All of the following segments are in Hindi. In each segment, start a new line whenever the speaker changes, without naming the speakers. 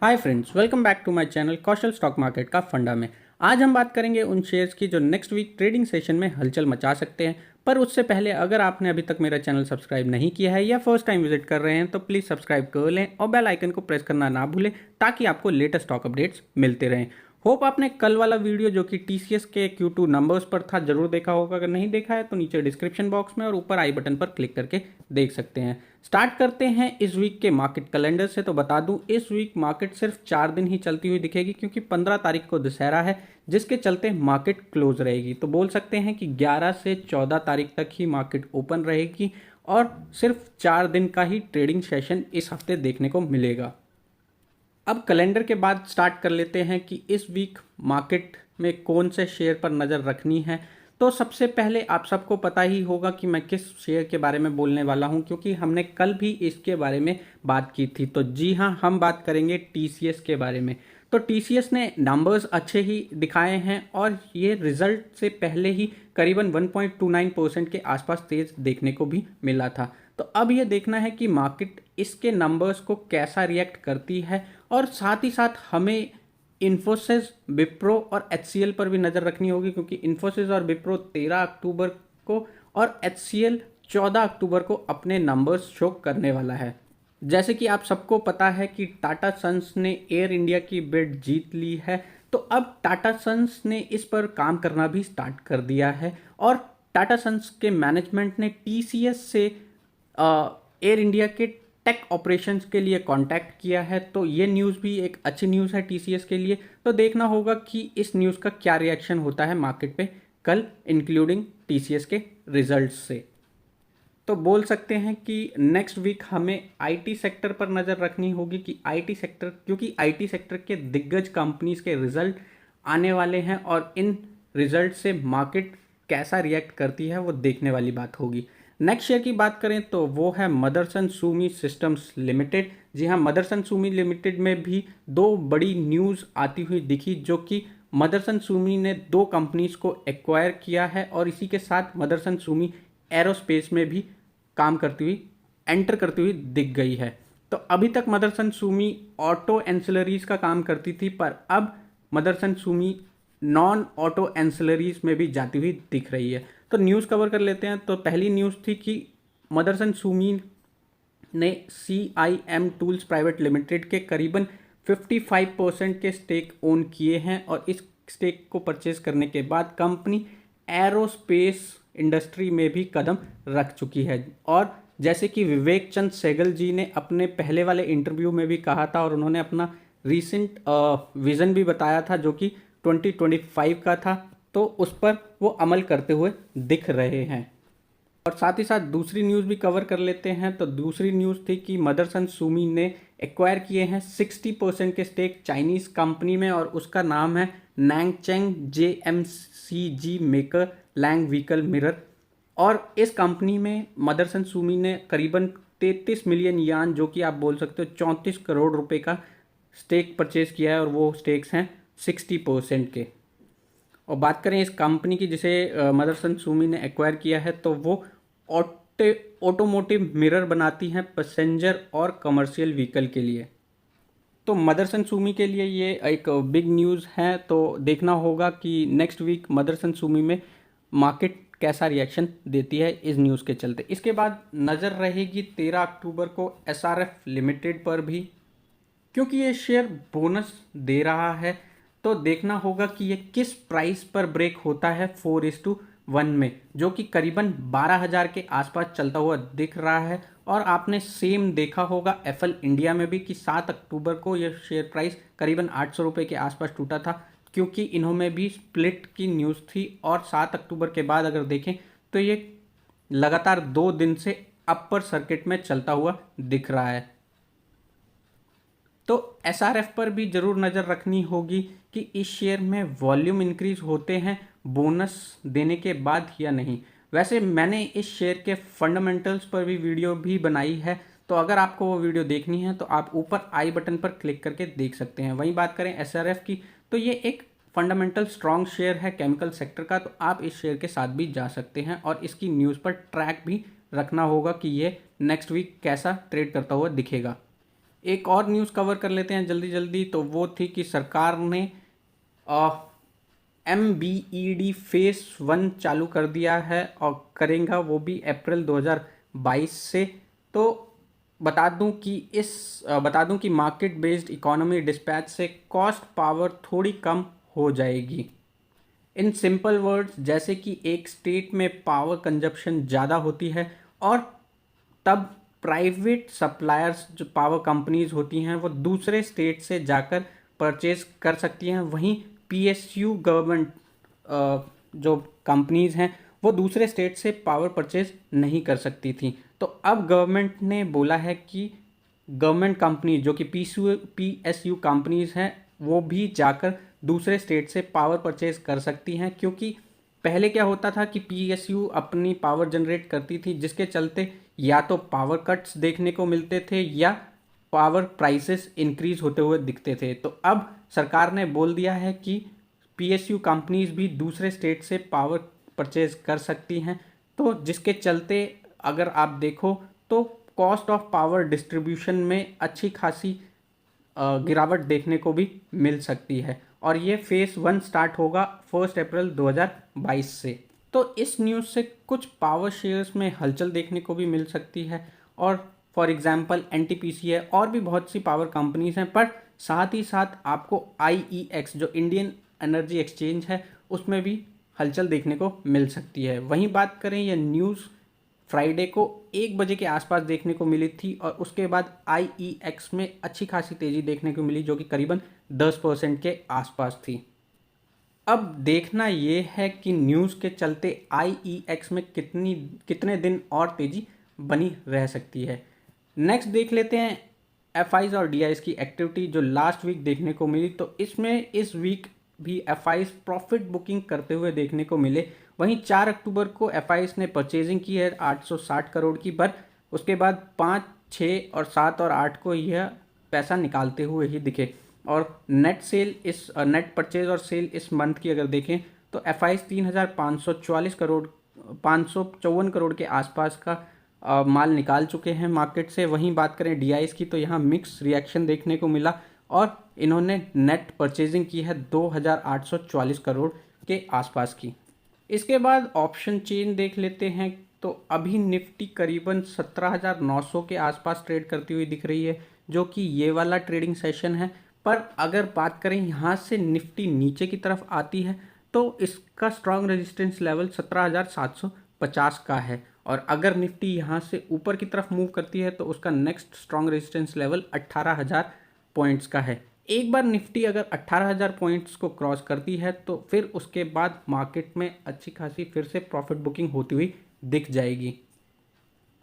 Hi friends, welcome back to my channel Kaushal stock market का फंडा में। आज हम बात करेंगे उन शेयर्स की जो नेक्स्ट वीक ट्रेडिंग सेशन में हलचल मचा सकते हैं। पर उससे पहले अगर आपने अभी तक मेरा चैनल सब्सक्राइब नहीं किया है या फर्स्ट टाइम विजिट कर रहे हैं तो प्लीज़ सब्सक्राइब कर लें और बेल आइकन को प्रेस करना ना भूलें ताकि आपको लेटेस्ट स्टॉक अपडेट्स मिलते रहें। होप आपने कल वाला वीडियो जो कि टीसीएस के Q2 नंबर्स पर था जरूर देखा होगा। अगर नहीं देखा है तो नीचे डिस्क्रिप्शन बॉक्स में और ऊपर आई बटन पर क्लिक करके देख सकते हैं। स्टार्ट करते हैं इस वीक के मार्केट कैलेंडर से। तो बता दूं इस वीक मार्केट सिर्फ 4 दिन ही चलती हुई दिखेगी क्योंकि 15 तारीख को दशहरा है, जिसके चलते मार्केट क्लोज रहेगी। तो बोल सकते हैं कि 11 से 14 तारीख तक ही मार्केट ओपन रहेगी और सिर्फ 4 दिन का ही ट्रेडिंग सेशन इस हफ्ते देखने को मिलेगा। अब कैलेंडर के बाद स्टार्ट कर लेते हैं कि इस वीक मार्केट में कौन से शेयर पर नज़र रखनी है। तो सबसे पहले आप सबको पता ही होगा कि मैं किस शेयर के बारे में बोलने वाला हूं, क्योंकि हमने कल भी इसके बारे में बात की थी। तो जी हां, हम बात करेंगे टीसीएस के बारे में। तो टीसीएस ने नंबर्स अच्छे ही दिखाए हैं और ये रिजल्ट से पहले ही करीबन 1.29% के आसपास तेज देखने को भी मिला था। तो अब ये देखना है कि मार्केट इसके नंबर्स को कैसा रिएक्ट करती है और साथ ही साथ हमें इन्फोसिस, विप्रो और एचसीएल पर भी नज़र रखनी होगी, क्योंकि इन्फोसिस और विप्रो 13 अक्टूबर को और एचसीएल 14 अक्टूबर को अपने नंबर्स शो करने वाला है। जैसे कि आप सबको पता है कि टाटा सन्स ने एयर इंडिया की बिड जीत ली है, तो अब टाटा सन्स ने इस पर काम करना भी स्टार्ट कर दिया है और टाटा सन्स के मैनेजमेंट ने टीसीएस से एयर इंडिया के टेक ऑपरेशंस के लिए कांटेक्ट किया है। तो ये न्यूज़ भी एक अच्छी न्यूज़ है टीसीएस के लिए। तो देखना होगा कि इस न्यूज़ का क्या रिएक्शन होता है मार्केट पे कल, इंक्लूडिंग टीसीएस के रिजल्ट्स से। तो बोल सकते हैं कि नेक्स्ट वीक हमें आईटी सेक्टर पर नज़र रखनी होगी कि आईटी सेक्टर, क्योंकि आईटी सेक्टर के दिग्गज कंपनीज के रिजल्ट आने वाले हैं और इन रिजल्ट से मार्केट कैसा रिएक्ट करती है वो देखने वाली बात होगी। नेक्स्ट शेयर की बात करें तो वो है मदरसन सुमी सिस्टम्स लिमिटेड। जी हाँ, मदरसन सुमी लिमिटेड में भी दो बड़ी न्यूज़ आती हुई दिखी, जो कि मदरसन सुमी ने दो कंपनीज को एक्वायर किया है और इसी के साथ मदरसन सुमी एरोस्पेस में भी काम करती हुई, एंटर करती हुई दिख गई है। तो अभी तक मदरसन सुमी ऑटो एंसिलरीज का काम करती थी, पर अब Motherson Sumi non auto ancillaries में भी जाती हुई दिख रही है। तो न्यूज़ कवर कर लेते हैं। तो पहली न्यूज़ थी कि मदरसन सुमी ने CIM टूल्स प्राइवेट लिमिटेड के करीबन 55% के स्टेक ओन किए हैं और इस स्टेक को परचेज करने के बाद कंपनी एरोस्पेस इंडस्ट्री में भी कदम रख चुकी है। और जैसे कि विवेक चंद सहगल जी ने अपने पहले वाले इंटरव्यू में भी कहा था और उन्होंने अपना रीसेंट विज़न भी बताया था जो कि 2025 का था, तो उस पर वो अमल करते हुए दिख रहे हैं। और साथ ही साथ दूसरी न्यूज़ भी कवर कर लेते हैं। तो दूसरी न्यूज़ थी कि मदरसन सुमी ने एक्वायर किए हैं 60% के स्टेक चाइनीज़ कंपनी में और उसका नाम है नैंगचेंग JMCG मेकर लैंग व्हीकल मिरर। और इस कंपनी में मदरसन सुमी ने करीबन 33 मिलियन यान, जो कि आप बोल सकते हो 34 करोड़ रुपए का स्टेक परचेज किया है और वो स्टेक्स हैं 60% के। और बात करें इस कंपनी की जिसे मदरसन सुमी ने एक्वायर किया है, तो वो ऑटोमोटिव मिरर बनाती हैं पैसेंजर और कमर्शियल व्हीकल के लिए। तो मदरसन सुमी के लिए ये एक बिग न्यूज़ है। तो देखना होगा कि नेक्स्ट वीक मदरसन सुमी में मार्केट कैसा रिएक्शन देती है इस न्यूज़ के चलते। इसके बाद नज़र रहेगी 13 अक्टूबर को SRF लिमिटेड पर भी, क्योंकि ये शेयर बोनस दे रहा है। तो देखना होगा कि ये किस प्राइस पर ब्रेक होता है 4:1 में, जो कि करीबन 12,000 के आसपास चलता हुआ दिख रहा है। और आपने सेम देखा होगा एफएल इंडिया में भी कि 7 अक्टूबर को ये शेयर प्राइस करीबन 800 रुपये के आसपास टूटा था, क्योंकि इन्होंने भी स्प्लिट की न्यूज़ थी। और 7 अक्टूबर के बाद अगर देखें तो ये लगातार 2 दिन से अपर सर्किट में चलता हुआ दिख रहा है। तो SRF पर भी जरूर नज़र रखनी होगी कि इस शेयर में वॉल्यूम इंक्रीज होते हैं बोनस देने के बाद या नहीं। वैसे मैंने इस शेयर के फंडामेंटल्स पर भी वीडियो भी बनाई है, तो अगर आपको वो वीडियो देखनी है तो आप ऊपर आई बटन पर क्लिक करके देख सकते हैं। वहीं बात करें SRF की, तो ये एक फंडामेंटल स्ट्रॉन्ग शेयर है केमिकल सेक्टर का, तो आप इस शेयर के साथ भी जा सकते हैं और इसकी न्यूज़ पर ट्रैक भी रखना होगा कि ये नेक्स्ट वीक कैसा ट्रेड करता हुआ दिखेगा। एक और न्यूज़ कवर कर लेते हैं जल्दी जल्दी। तो वो थी कि सरकार ने MBED फेस 1 चालू कर दिया है और करेगा वो भी अप्रैल 2022 से। तो बता दूं कि मार्केट बेस्ड इकोनॉमी डिस्पैच से कॉस्ट पावर थोड़ी कम हो जाएगी। इन सिंपल वर्ड्स, जैसे कि एक स्टेट में पावर कंजप्शन ज़्यादा होती है और तब प्राइवेट सप्लायर्स जो पावर कंपनीज होती हैं वो दूसरे स्टेट से जाकर परचेज कर सकती हैं। वहीं PSU गवर्नमेंट जो कंपनीज हैं वो दूसरे स्टेट से पावर परचेज नहीं कर सकती थी। तो अब गवर्नमेंट ने बोला है कि गवर्नमेंट कंपनी जो कि PSU कंपनीज हैं वो भी जाकर दूसरे स्टेट से पावर परचेज कर सकती हैं। क्योंकि पहले क्या होता था कि PSU अपनी पावर जनरेट करती थी, जिसके चलते या तो पावर कट्स देखने को मिलते थे या पावर प्राइसेस इंक्रीज होते हुए दिखते थे। तो अब सरकार ने बोल दिया है कि PSU कंपनीज भी दूसरे स्टेट से पावर परचेज कर सकती हैं। तो जिसके चलते अगर आप देखो तो कॉस्ट ऑफ पावर डिस्ट्रीब्यूशन में अच्छी खासी गिरावट देखने को भी मिल सकती है और ये फेस 1 स्टार्ट होगा 1 अप्रैल 2022 से। तो इस न्यूज़ से कुछ पावर शेयर्स में हलचल देखने को भी मिल सकती है और फॉर एग्जांपल NTPC है और भी बहुत सी पावर कंपनीज हैं। पर साथ ही साथ आपको IEX जो इंडियन एनर्जी एक्सचेंज है उसमें भी हलचल देखने को मिल सकती है। वहीं बात करें, यह न्यूज़ फ्राइडे को 1 बजे के आसपास देखने को मिली थी और उसके बाद IEX में अच्छी खासी तेज़ी देखने को मिली जो कि करीबन 10% के आसपास थी। अब देखना ये है कि न्यूज़ के चलते IEX में कितने दिन और तेज़ी बनी रह सकती है। नेक्स्ट देख लेते हैं FIs और DIs की एक्टिविटी जो लास्ट वीक देखने को मिली। तो इसमें इस वीक भी FIs प्रॉफिट बुकिंग करते हुए देखने को मिले। वहीं 4 अक्टूबर को FIs ने परचेजिंग की है 860 करोड़ की, पर उसके बाद 5, 6 और 7 और 8 को यह पैसा निकालते हुए ही दिखे। और नेट परचेज और सेल इस मंथ की अगर देखें तो FIs 3,544 करोड़ 554 करोड़ के आसपास का माल निकाल चुके हैं मार्केट से। वहीं बात करें DIs की तो यहाँ मिक्स रिएक्शन देखने को मिला और इन्होंने नेट परचेजिंग की है 2,844 करोड़ के आसपास की। इसके बाद ऑप्शन चेन देख लेते हैं। तो अभी निफ्टी करीबन 17,900 के आसपास ट्रेड करती हुई दिख रही है जो कि ये वाला ट्रेडिंग सेशन है। पर अगर बात करें यहाँ से निफ्टी नीचे की तरफ आती है तो इसका स्ट्रॉन्ग रेजिस्टेंस लेवल 17,750 का है और अगर निफ्टी यहाँ से ऊपर की तरफ मूव करती है तो उसका next strong resistance level 18,000 points का है। एक बार निफ्टी अगर 18,000 पॉइंट्स को क्रॉस करती है तो फिर उसके बाद मार्केट में अच्छी खासी फिर से प्रॉफिट बुकिंग होती हुई दिख जाएगी।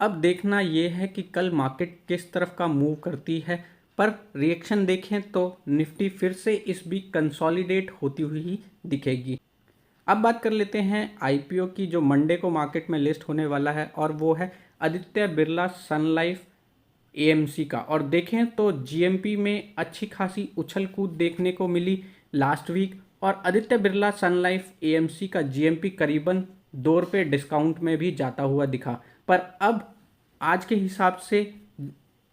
अब देखना यह है कि कल मार्केट किस तरफ का मूव करती है, पर रिएक्शन देखें तो निफ्टी फिर से इस वीक कंसोलिडेट होती हुई ही दिखेगी। अब बात कर लेते हैं IPO की जो मंडे को मार्केट में लिस्ट होने वाला है और वो है आदित्य बिरला सन लाइफ AMC का। और देखें तो GMP में अच्छी खासी उछल कूद देखने को मिली लास्ट वीक और आदित्य बिरला सन लाइफ AMC का GMP करीबन 2 रुपये डिस्काउंट में भी जाता हुआ दिखा। पर अब आज के हिसाब से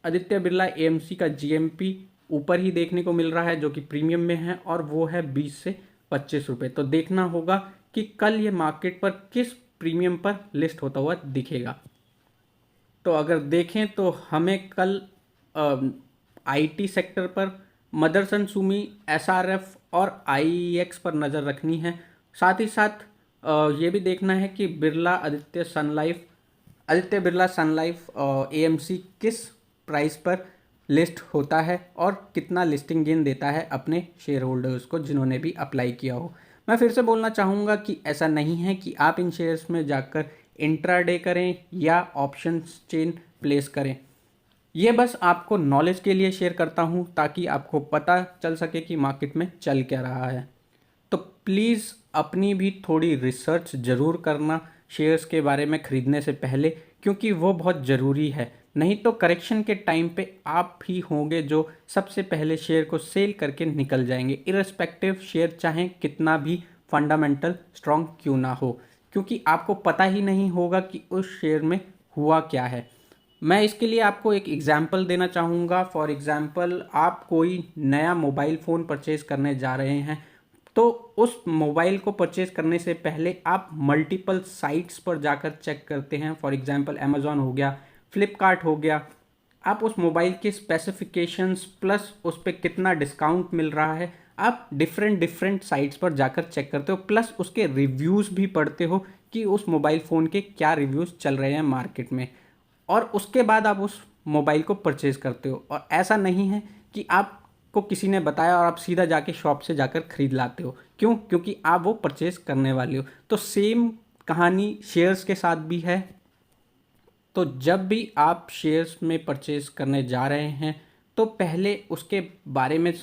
आदित्य बिरला AMC का GMP ऊपर ही देखने को मिल रहा है जो कि प्रीमियम में है और वो है 20 से 25 रुपये। तो देखना होगा कि कल ये मार्केट पर किस प्रीमियम पर लिस्ट होता हुआ दिखेगा। तो अगर देखें तो हमें कल IT सेक्टर पर मदरसन सुमी, SRF और IEX पर नज़र रखनी है। साथ ही साथ ये भी देखना है कि आदित्य बिरला सन लाइफ AMC किस प्राइस पर लिस्ट होता है और कितना लिस्टिंग गेन देता है अपने शेयर होल्डर्स को जिन्होंने भी अप्लाई किया हो। मैं फिर से बोलना चाहूँगा कि ऐसा नहीं है कि आप इन शेयर्स में जाकर इंट्राडे करें या ऑप्शंस चेन प्लेस करें। ये बस आपको नॉलेज के लिए शेयर करता हूँ ताकि आपको पता चल सके कि मार्केट में चल क्या रहा है। तो प्लीज़ अपनी भी थोड़ी रिसर्च ज़रूर करना शेयर्स के बारे में ख़रीदने से पहले, क्योंकि वो बहुत ज़रूरी है। नहीं तो करेक्शन के टाइम पे आप ही होंगे जो सबसे पहले शेयर को सेल करके निकल जाएंगे, इररिस्पेक्टिव शेयर चाहे कितना भी फंडामेंटल स्ट्रॉन्ग क्यों ना हो, क्योंकि आपको पता ही नहीं होगा कि उस शेयर में हुआ क्या है। मैं इसके लिए आपको एक एग्जाम्पल देना चाहूँगा। फॉर एग्जाम्पल, आप कोई नया मोबाइल फ़ोन परचेज़ करने जा रहे हैं, तो उस मोबाइल को परचेज़ करने से पहले आप मल्टीपल साइट्स पर जाकर चेक करते हैं। फॉर एग्जाम्पल अमेज़ॉन हो गया, फ्लिपकार्ट हो गया। आप उस मोबाइल के स्पेसिफिकेशंस प्लस उस पर कितना डिस्काउंट मिल रहा है, आप डिफरेंट डिफरेंट साइट्स पर जाकर चेक करते हो, प्लस उसके रिव्यूज़ भी पढ़ते हो कि उस मोबाइल फ़ोन के क्या रिव्यूज़ चल रहे हैं मार्केट में, और उसके बाद आप उस मोबाइल को परचेज़ करते हो। और ऐसा नहीं है कि आपको किसी ने बताया और आप सीधा जाके शॉप से जाकर ख़रीद लाते हो। क्यों? क्योंकि आप वो परचेज़ करने वाले हो। तो सेम कहानी शेयर्स के साथ भी है। तो जब भी आप शेयर्स में परचेज़ करने जा रहे हैं, तो पहले उसके बारे में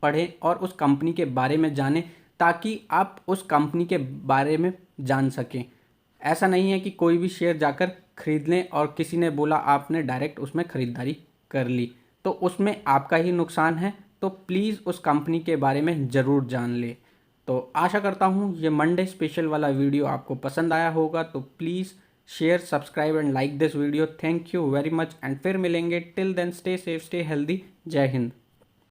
पढ़ें और उस कंपनी के बारे में जानें, ताकि आप उस कंपनी के बारे में जान सकें। ऐसा नहीं है कि कोई भी शेयर जाकर खरीद लें और किसी ने बोला आपने डायरेक्ट उसमें ख़रीदारी कर ली, तो उसमें आपका ही नुकसान है। तो प्लीज़ उस कंपनी के बारे में ज़रूर जान लें। तो आशा करता हूँ ये मंडे स्पेशल वाला वीडियो आपको पसंद आया होगा। तो please share, subscribe and like this video. Thank you very much and फिर मिलेंगे। Till then stay safe, stay healthy. जय हिंद।